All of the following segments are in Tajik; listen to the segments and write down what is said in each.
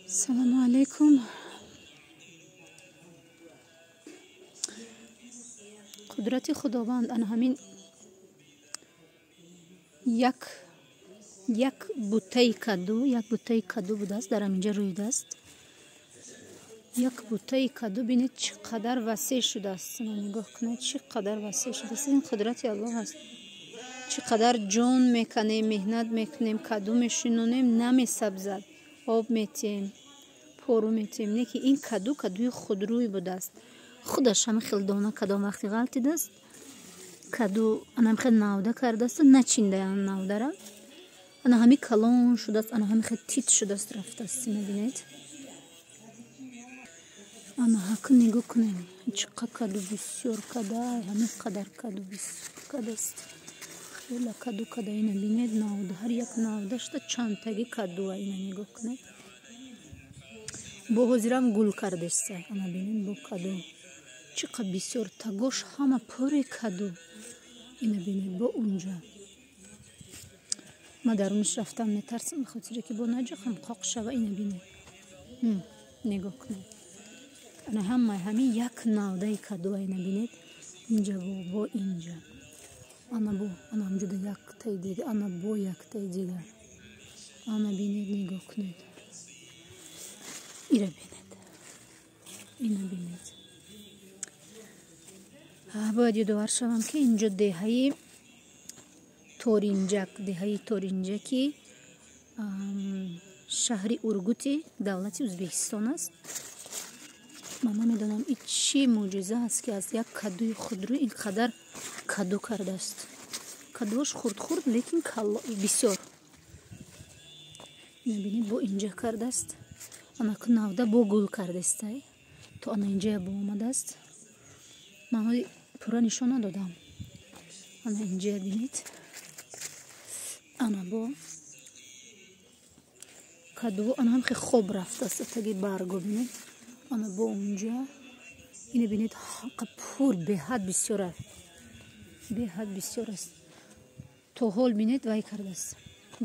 Assalomu alaykum. Qudrati Xudovand ana hamin یک بوته کدو بوده است در اینجا رویده است. یک بوته کدو بینید چقدر وسیع شده است. نگاه کنید چقدر وسیع شده است. این قدرت الله است. چقدر جان میکنیم، مهنت میکنیم، کدو میشینونیم، نمیسبزد، آب میتیم، پارو میتیم. نه که این کدوی خودروی بوده است. خودش هم خیلی دانه کدام وقتی غلطی است. کدو انم خیلی ناوده کرده است. نچینده این ناوده را. انا همی کلان شده است. انا همی خیلی تیت شده است. رفته است. نبینید. انا حق نگاه کنید. چقدر کدو بسیار کدای. همین قدر کدو بسیار کدو است. خیلی کدو کدای نبینید. ناوده هر یک ناوده شده چند تگی کدو اینه نگاه کنید. با حضرم گل کرده است. انا بینید با کدو. چقدر بسیار تگوش همه پوری کدو. اینه بینید با اونجا. ما درونش رفتم میترسم بخاطر که با نجاخم قاق شوه. اینه بینید. نگاه کنید. انا همین یک ناوده کدو اینه بینید. اینجا با اینجا. انا همجا یک تای دیگه. انا با یک تای دیگه. انا بینید نگاه کنید. اینه بینید. اینه بینید. باید یادآور شوم که اینجا دهه تورینجکی شهر اورگوتی دولت ازبکستان است. من نمیدونم این چی معجزه است که از یک کدوی خودرو اینقدر کدو کرده است. کدوش خورد لیکن بسیار. نبینید با اینجا کرده است. انا که ناوده با گل کرده است. تو انا اینجا با آمده است. من پورا نشان ندادم. انا اینجا بینید. انا با کدو انا هم خیلی خوب رفته است. تگی برگو بینید. انا با اونجا اینه بینید. پور به حد بسیار است. تو حال بینید وای کرده است.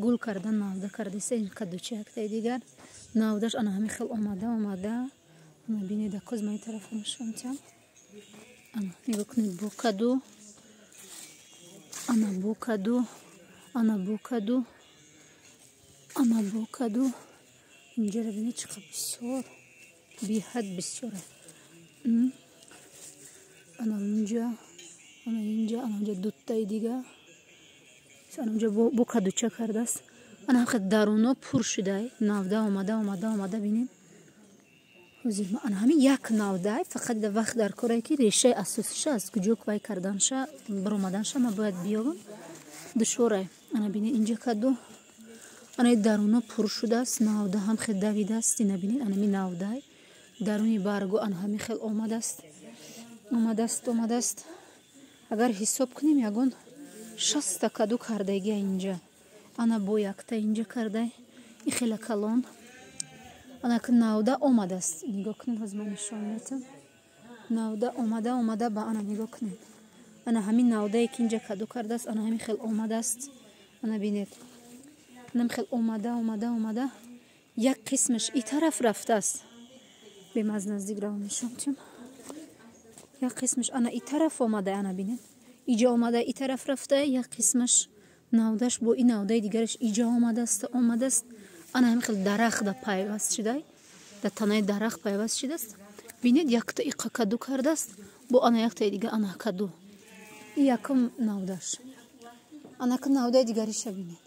گل کردن ناوده کرده است. این کدو چه اکتای دیگر ناودش انا همین خیلی آمده. انا بینید اکاز مای طرف نشون تیم. انا نگاه کنید با کدو. انا با کدو. اینجا رو بینید چقدر بسیار بی حد بسیار. انا اینجا دوتای دیگه. انا اینجا با کدو چه کرده است. انا هم خیلی درونا پر شده. ناوده آمده بینید. انا همین یک ناوده فقط در وقت در کاری که ریشه اساسیش است. کجا کوی کردنش برآمدنش ما باید بیابم. دشواره. انا بینید اینجا کدو. انا درونا پر شده است. ناوده هم خیلی دویده است. اینا بینید. انا می ناوده درونی برگو انا همین خیلی آمده است. اگر حساب کنیم یگان 60 تا کدو کردگی اینجا. انا با یک تا اینجا کرده. این خیلی کلان. انا که ناوده آمده است. نگاه کنید. از من نشان میتم. ناوده آمده با انا نگاه کنید. انا همین ناوده ای که اینجا کدو کرده است. انا همین خیلی آمده است. انا بینید. انا خیلی آمده. یک قسمش این طرف رفته است. بیم از نزدیک رو نشان میتم. یک قسمش انا این طرف آمده. انا بینید. اینجا آمده این طرف رفته. یک قسمش ناودش با این ناوده دیگرش اینجا آمده است. انا همین خیلی درخت پیوست شده. در تنه درخت پیوست شده است. بینید یک تا ایقا کدو کرده است. با انا یک تا دیگه انا کدو. این یکم ناودش. انا که ناوده دیگریش بینید.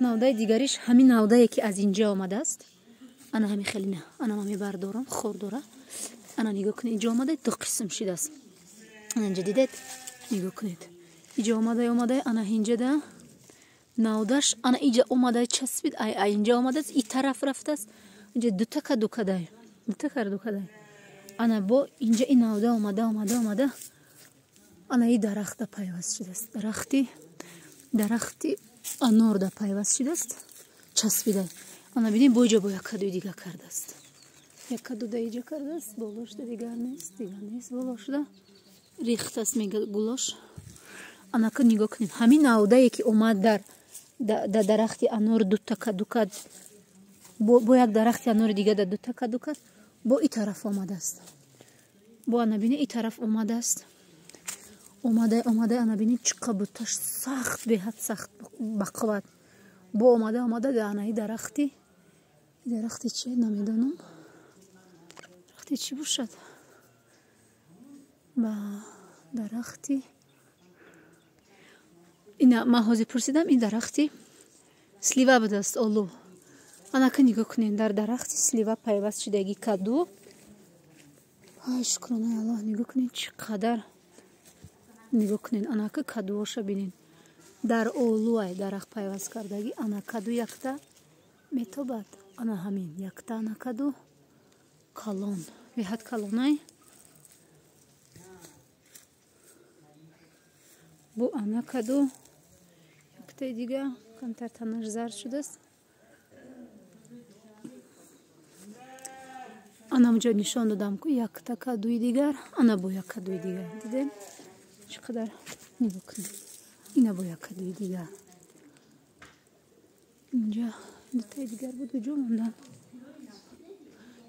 ناوده دیگریش همین ناوده که از اینجا آمده است. انا همین خیلی نه. انا همی بردارم خورداره. انا نگاه کنید. اینجا آمده دو قسم شده است. انا اینجا دیدید. نگاه کنید. اینجا آمده. انا اینجا ده. ناودش انا اینجا آمده چسبید. اینجا آمده است. این طرف رفته است. اینجا دوتا کدو کدای. انا با اینجا این ناوده آمده. انا این درخت پیوست شده است. درختی انار ده پیوست شده است. چسبیده. انا ببینید با اینجا با یک کدو دیگه کرده است. یک کدو ده اینجا کرده است. بالاش ده دیگر نیست. بالاش ده ریخت است میگه گلاش. انا که نگاه کنید. همین ناوده ای که اومد در درختی انار دوتا کدو کرد. бо як дарахти анори дига да дута каду кард, бо и тараф омадааст. Бо ана бинӣ и тараф омадааст. омада ана бинӣ чӣ қадр буташ сахт беҳад сахт бақувват. бо омада да анаи дарахти чие намедонам. дарахти чӣ бошад? ба дарахти ина ман ҳозир пурсидам, ин дарахти слива будааст, олу. анака нигоҳ кунед, дар дарахти слива пайваст шудаги каду. ай шукронаи аллоҳ, нигоҳ кунед чӣ қадар, нигоҳ кунед анака кадуоша бинед. дар олуай дарахт пайваст кардаги ана каду якта метобад. ана ҳамин якта ана каду калон беҳад калонай. бу ана каду яктаи дига камтар танаш зард шудааст. анамҷо нишон додам якта кадуи дигар, ана бо як кадуи дигар. дидем чӣ қадар? нигоҳ кунед, ина бо як кадуи дигар. инҷа дутаи дигар буду ҷо мондам.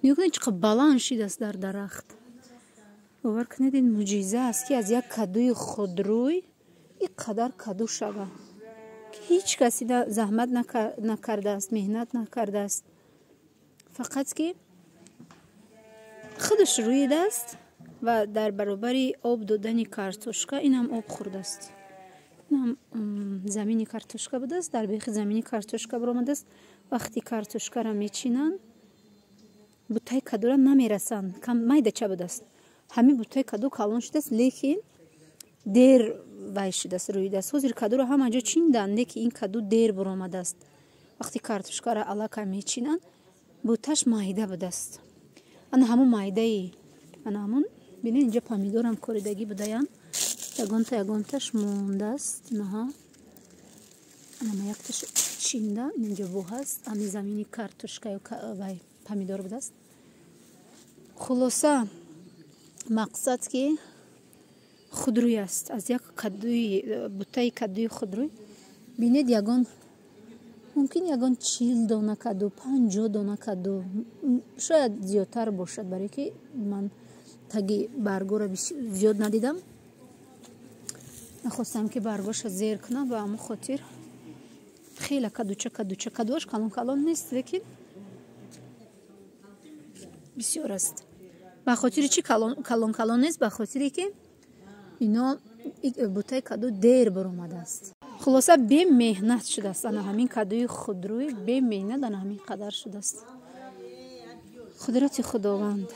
нигоҳ кунед чӣ қадр баланд шудааст дар дарахт. бовар кунед ин муъҷиза аст ки аз як кадуи худрӯй ин қадар каду шава. ҳеҷ каси заҳмат накардааст, меҳнат накардааст. фақат ки худаш рӯидааст ва дар баробари об додани картошка инам об хӯрдааст. инам замини картошка будааст, дар бехи замини картошка баромадааст. вақти картошкара мечинанд, бутаи кадура намерасанд, кам майдача будааст. ҳамин бутаи каду калон шудааст, лекин дер вай шудааст, рӯидааст. ҳозир кадура ҳама ҷо чинданд, лекин ин каду дер баромадааст. вақти картошкара алака мечинанд, буташ майда будааст. ана ҳамун майдаи ана ҳамун бинед, инҷа помидорам коридагӣ будаянд, ягонташ мондааст. наҳа ана якташ чинда инҷа бо ҳаст, ами замини картошка вай помидор будааст. хулоса мақсад ки худрӯй аст. аз як бутаи кадуи худрӯй бинед ягон мумкин ягон 40 дона каду, 50 дона каду, шояд зиёдтар бошад, барое ки ман таги баргора зиёд надидам. нахостам ки баргоша зер кунам, ба ҳамон хотир хеле кадуаш калон нест, лекин бисёр аст. ба хотири чӣ калон нест? ба хотире ки ино бутаи каду дер баромадааст. хулоса бемеҳнат шудааст. ана ҳамин кадуи худрӯй бемеҳнат ана ҳамин қадар шудааст. қудрати худованд.